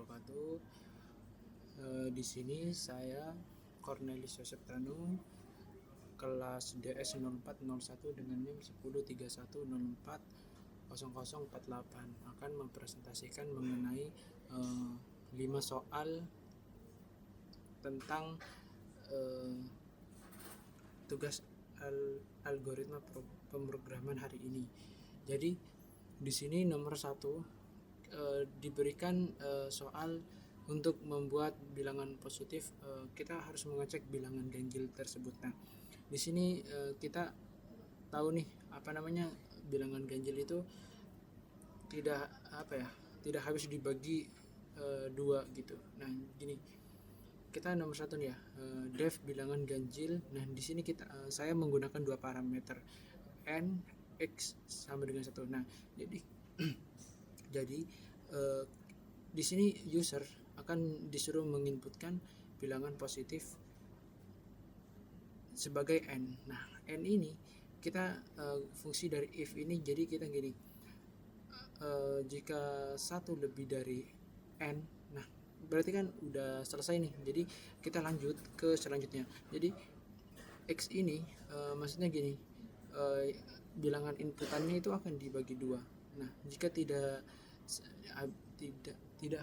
wabarakatuh. Di sini saya Cornelis Yosef Tanu, kelas DS 0401 dengan NIM 1031040048 akan mempresentasikan mengenai 5 soal tentang tugas algoritma pemrograman hari ini. Jadi di sini nomor 1 diberikan soal untuk membuat bilangan positif. Kita harus mengecek bilangan ganjil tersebut. Nah, di sini kita tahu nih bilangan ganjil itu tidak habis dibagi dua gitu. Nah, gini, kita nomor 1 nih ya, def bilangan ganjil. Nah, di sini saya menggunakan dua parameter, n, x sama dengan 1. Nah, jadi di sini user akan disuruh menginputkan bilangan positif sebagai n. Nah, n ini kita fungsi dari if ini, jadi kita gini, jika 1 lebih dari n, nah berarti kan udah selesai nih. Jadi kita lanjut ke selanjutnya. Jadi x ini maksudnya gini, bilangan inputannya itu akan dibagi 2. Nah, jika tidak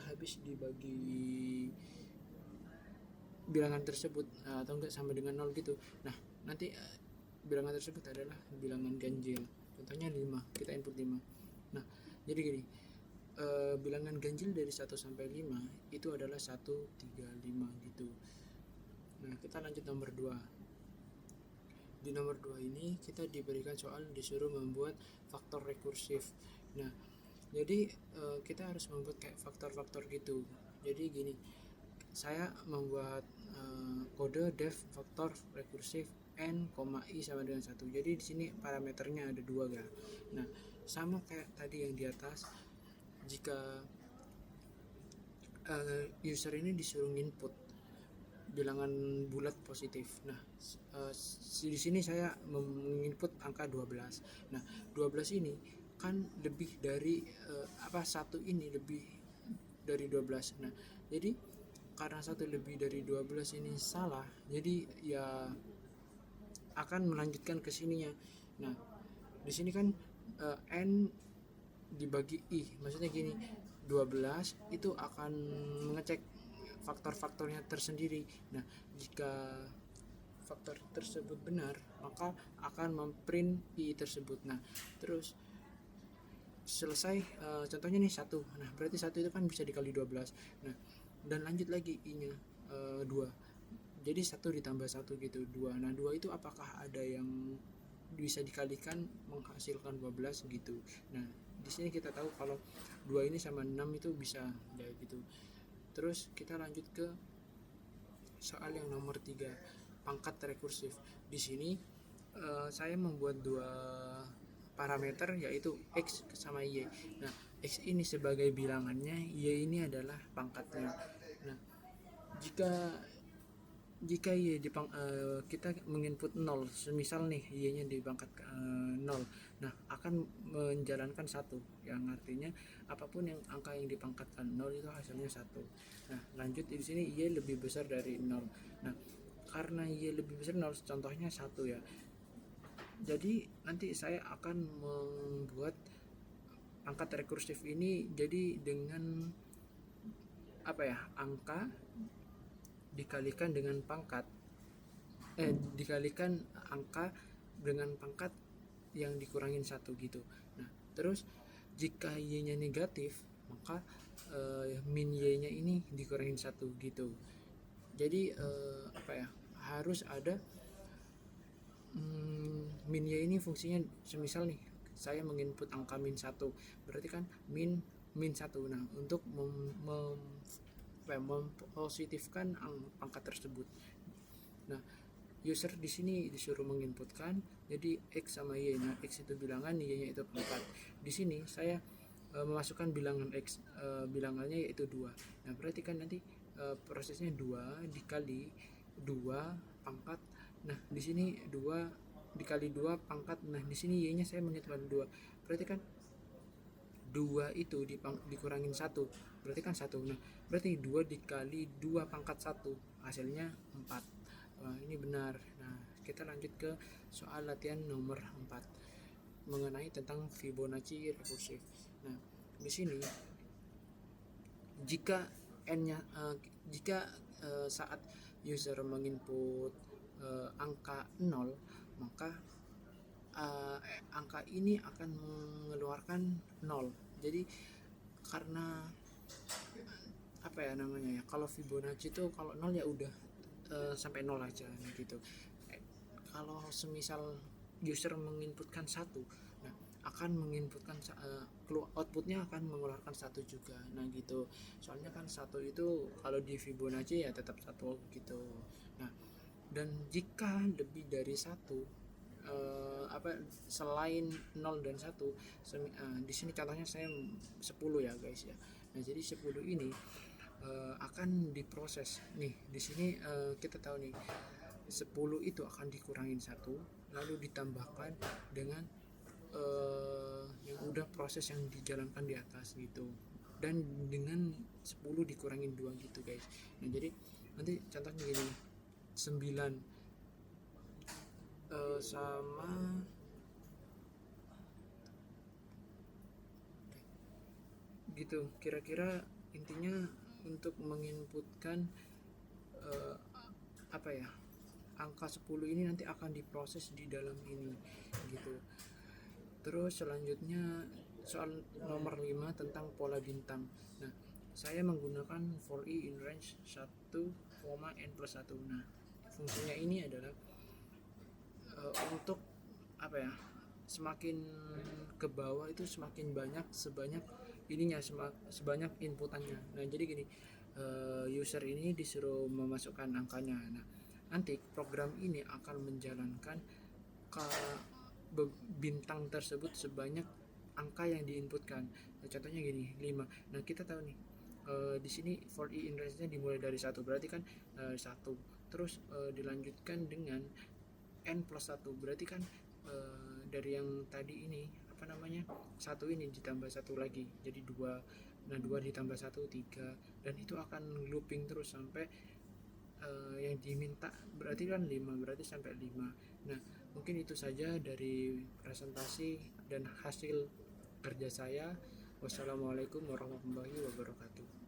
habis dibagi bilangan tersebut atau enggak sama dengan 0 gitu, nah nanti bilangan tersebut adalah bilangan ganjil. Contohnya 5, kita input 5. Nah, jadi gini, bilangan ganjil dari 1 sampai 5 itu adalah 1, 3, 5 gitu. Nah, kita lanjut nomor 2. Di nomor 2 ini kita diberikan soal disuruh membuat faktor rekursif. Nah, jadi kita harus membuat kayak faktor-faktor gitu. Jadi gini, saya membuat kode def faktor rekursif n, i sama dengan 1. Jadi di sini parameternya ada 2 ya. Nah, sama kayak tadi yang di atas, jika user ini disuruh input bilangan bulat positif. Nah, di sini saya menginput angka 12. Nah, 12 ini kan lebih dari 1 ini lebih dari 12. Nah, jadi karena 1 lebih dari 12 ini salah, jadi ya akan melanjutkan ke sininya. Nah, di sini kan n dibagi i, maksudnya gini, 12 itu akan mengecek faktor-faktornya tersendiri. Nah, jika faktor tersebut benar, maka akan memprint i tersebut. Nah, terus selesai contohnya nih 1. Nah, berarti 1 itu kan bisa dikali 12. Nah, dan lanjut lagi i-nya 2. Jadi 1 ditambah 1 gitu, 2. Nah, 2 itu apakah ada yang bisa dikalikan menghasilkan 12 gitu. Nah, di sini kita tahu kalau 2 ini sama 6 itu bisa ya gitu. Terus kita lanjut ke soal yang nomor 3, pangkat rekursif. Di sini saya membuat 2 parameter, yaitu x sama y. Nah, x ini sebagai bilangannya, y ini adalah pangkatnya. Nah, jika y kita menginput 0, semisal nih y nya di pangkat 0, nah akan menjalankan 1, yang artinya apapun yang angka yang dipangkatkan 0 itu hasilnya 1. Nah, lanjut di sini y lebih besar dari 0. Nah, karena y lebih besar 0, contohnya 1 ya. Jadi nanti saya akan membuat pangkat rekursif ini jadi dengan angka dikalikan dengan pangkat, dikalikan angka dengan pangkat yang dikurangin 1 gitu. Nah, terus jika y nya negatif, maka min y nya ini dikurangin 1 gitu. Jadi harus ada min y ini fungsinya, semisal nih saya menginput angka min 1, berarti kan min 1. Nah, untuk mempositifkan pangkat tersebut. Nah, user di sini disuruh menginputkan jadi x sama y. Nah, x itu bilangan, y nya itu pangkat. Di sini saya memasukkan bilangan x, bilangannya yaitu 2. Nah, berarti kan nanti prosesnya 2 dikali 2 pangkat. Nah, di sini 2 dikali 2 pangkat. Nah, di sini y nya saya menginputkan 2. Berarti kan 2 itu dikurangin 1 berarti kan 1. Nah berarti 2 dikali 2 pangkat 1 hasilnya 4. Wah, ini benar. Nah kita lanjut ke soal latihan nomor 4 mengenai tentang Fibonacci rekursif. Nah di sini jika saat user menginput angka 0, maka angka ini akan mengeluarkan 0. Jadi karena apa ya namanya ya, kalau Fibonacci itu kalau 0 ya udah sampai 0 aja gitu. Kalau semisal user menginputkan 1, nah akan menginputkan outputnya akan mengeluarkan 1 juga. Nah gitu, soalnya kan 1 itu kalau di Fibonacci ya tetap 1 gitu. Nah dan jika lebih dari 1 selain 0 dan 1 di sini contohnya saya 10 ya guys ya. Nah jadi 10 ini akan diproses nih. Di sini kita tahu nih 10 itu akan dikurangin 1 lalu ditambahkan dengan yang udah proses yang dijalankan di atas gitu, dan dengan 10 dikurangin 2 gitu guys. Nah jadi nanti contohnya gini, 9 sama gitu, kira-kira intinya untuk menginputkan angka 10 ini nanti akan diproses di dalam ini gitu. Terus selanjutnya soal nomor 5 tentang pola bintang. Nah saya menggunakan for i in range 1, n+1. Nah fungsinya ini adalah untuk semakin ke bawah itu semakin banyak sebanyak inputannya. Nah jadi gini, user ini disuruh memasukkan angkanya. Nah nanti program ini akan menjalankan ke bintang tersebut sebanyak angka yang diinputkan. Nah, contohnya gini, 5. Nah kita tahu nih di sini for i in range-nya dimulai dari 1, berarti kan 1 terus dilanjutkan dengan n+1, berarti kan dari yang tadi ini 1 ini ditambah 1 lagi jadi 2. Nah 2 ditambah 1 3, dan itu akan looping terus sampai yang diminta berarti kan 5, berarti sampai 5. Nah mungkin itu saja dari presentasi dan hasil kerja saya. Wassalamualaikum warahmatullahi wabarakatuh.